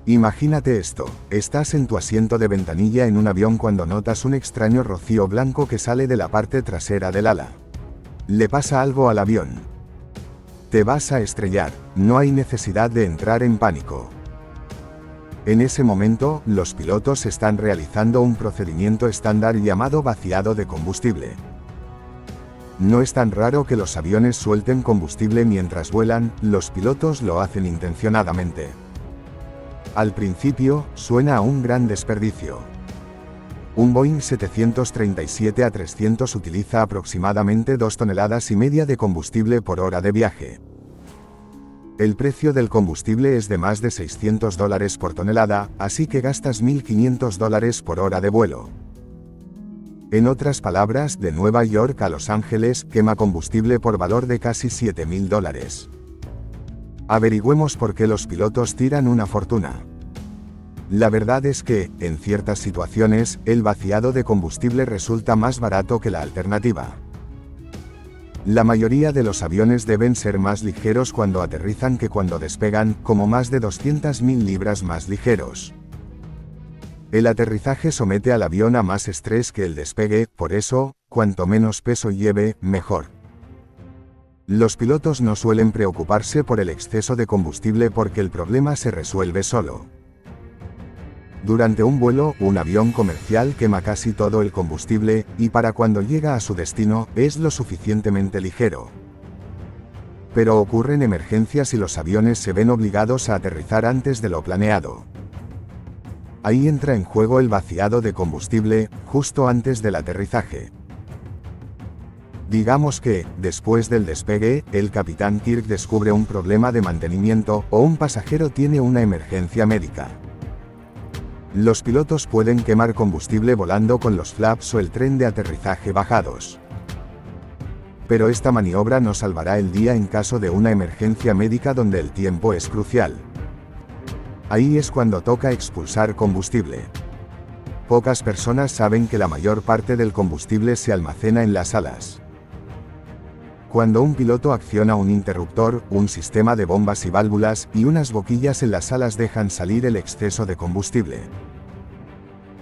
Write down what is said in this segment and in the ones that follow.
Imagínate esto, estás en tu asiento de ventanilla en un avión cuando notas un extraño rocío blanco que sale de la parte trasera del ala. Le pasa algo al avión. Te vas a estrellar, no hay necesidad de entrar en pánico. En ese momento, los pilotos están realizando un procedimiento estándar llamado vaciado de combustible. No es tan raro que los aviones suelten combustible mientras vuelan, los pilotos lo hacen intencionadamente. Al principio, suena a un gran desperdicio. Un Boeing 737-300 utiliza aproximadamente 2,5 toneladas de combustible por hora de viaje. El precio del combustible es de más de $600 por tonelada, así que gastas $1.500 por hora de vuelo. En otras palabras, de Nueva York a Los Ángeles, quema combustible por valor de casi $7.000. Averigüemos por qué los pilotos tiran una fortuna. La verdad es que, en ciertas situaciones, el vaciado de combustible resulta más barato que la alternativa. La mayoría de los aviones deben ser más ligeros cuando aterrizan que cuando despegan, como más de 200.000 libras más ligeros. El aterrizaje somete al avión a más estrés que el despegue, por eso, cuanto menos peso lleve, mejor. Los pilotos no suelen preocuparse por el exceso de combustible porque el problema se resuelve solo. Durante un vuelo, un avión comercial quema casi todo el combustible, y para cuando llega a su destino, es lo suficientemente ligero. Pero ocurren emergencias y los aviones se ven obligados a aterrizar antes de lo planeado. Ahí entra en juego el vaciado de combustible, justo antes del aterrizaje. Digamos que, después del despegue, el capitán Kirk descubre un problema de mantenimiento, o un pasajero tiene una emergencia médica. Los pilotos pueden quemar combustible volando con los flaps o el tren de aterrizaje bajados. Pero esta maniobra no salvará el día en caso de una emergencia médica donde el tiempo es crucial. Ahí es cuando toca expulsar combustible. Pocas personas saben que la mayor parte del combustible se almacena en las alas. Cuando un piloto acciona un interruptor, un sistema de bombas y válvulas, y unas boquillas en las alas dejan salir el exceso de combustible.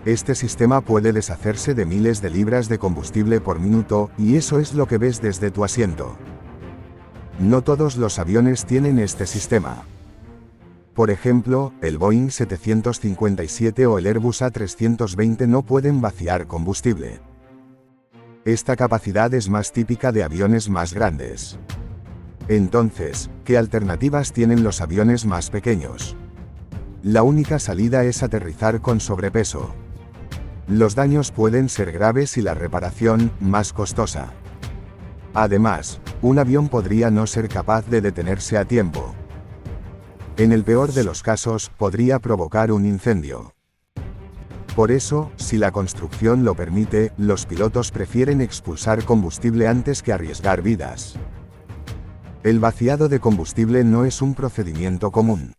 Este sistema puede deshacerse de miles de libras de combustible por minuto, y eso es lo que ves desde tu asiento. No todos los aviones tienen este sistema. Por ejemplo, el Boeing 757 o el Airbus A320 no pueden vaciar combustible. Esta capacidad es más típica de aviones más grandes. Entonces, ¿qué alternativas tienen los aviones más pequeños? La única salida es aterrizar con sobrepeso. Los daños pueden ser graves y la reparación, más costosa. Además, un avión podría no ser capaz de detenerse a tiempo. En el peor de los casos, podría provocar un incendio. Por eso, si la construcción lo permite, los pilotos prefieren expulsar combustible antes que arriesgar vidas. El vaciado de combustible no es un procedimiento común.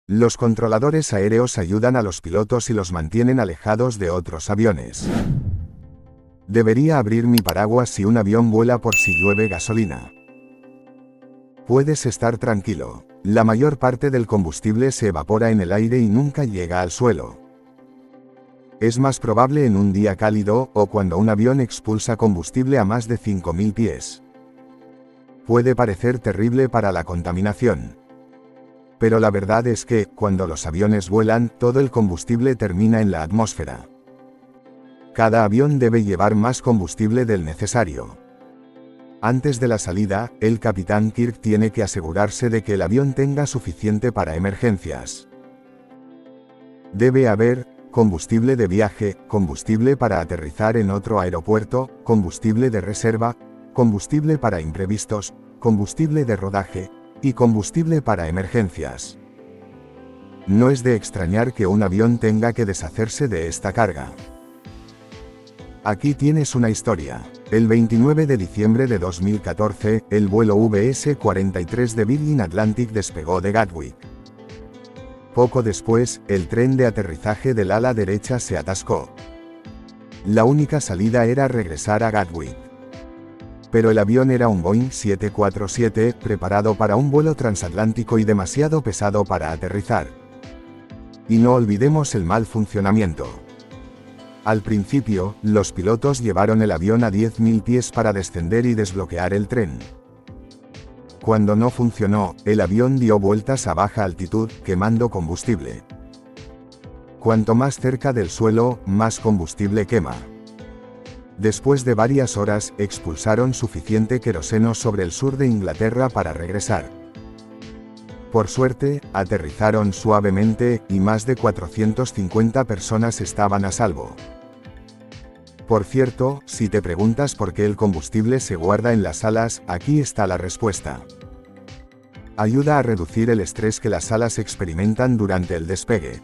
Los controladores aéreos ayudan a los pilotos y los mantienen alejados de otros aviones. Debería abrir mi paraguas si un avión vuela por si llueve gasolina. Puedes estar tranquilo. La mayor parte del combustible se evapora en el aire y nunca llega al suelo. Es más probable en un día cálido, o cuando un avión expulsa combustible a más de 5.000 pies. Puede parecer terrible para la contaminación. Pero la verdad es que, cuando los aviones vuelan, todo el combustible termina en la atmósfera. Cada avión debe llevar más combustible del necesario. Antes de la salida, el capitán Kirk tiene que asegurarse de que el avión tenga suficiente para emergencias. Debe haber combustible de viaje, combustible para aterrizar en otro aeropuerto, combustible de reserva, combustible para imprevistos, combustible de rodaje, y combustible para emergencias. No es de extrañar que un avión tenga que deshacerse de esta carga. Aquí tienes una historia. El 29 de diciembre de 2014, el vuelo VS-43 de Virgin Atlantic despegó de Gatwick. Poco después, el tren de aterrizaje del ala derecha se atascó. La única salida era regresar a Gatwick. Pero el avión era un Boeing 747, preparado para un vuelo transatlántico y demasiado pesado para aterrizar. Y no olvidemos el mal funcionamiento. Al principio, los pilotos llevaron el avión a 10.000 pies para descender y desbloquear el tren. Cuando no funcionó, el avión dio vueltas a baja altitud, quemando combustible. Cuanto más cerca del suelo, más combustible quema. Después de varias horas, expulsaron suficiente queroseno sobre el sur de Inglaterra para regresar. Por suerte, aterrizaron suavemente, y más de 450 personas estaban a salvo. Por cierto, si te preguntas por qué el combustible se guarda en las alas, aquí está la respuesta. Ayuda a reducir el estrés que las alas experimentan durante el despegue.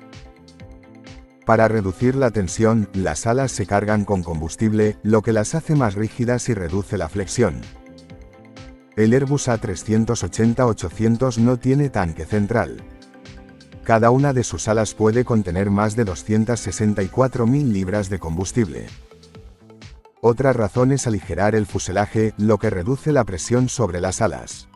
Para reducir la tensión, las alas se cargan con combustible, lo que las hace más rígidas y reduce la flexión. El Airbus A380-800 no tiene tanque central. Cada una de sus alas puede contener más de 264.000 libras de combustible. Otra razón es aligerar el fuselaje, lo que reduce la presión sobre las alas.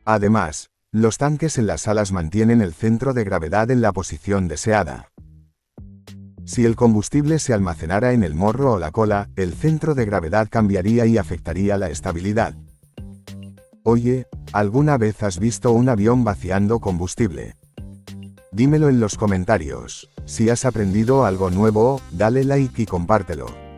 Además, los tanques en las alas mantienen el centro de gravedad en la posición deseada. Si el combustible se almacenara en el morro o la cola, el centro de gravedad cambiaría y afectaría la estabilidad. Oye, ¿alguna vez has visto un avión vaciando combustible? Dímelo en los comentarios. Si has aprendido algo nuevo, dale like y compártelo.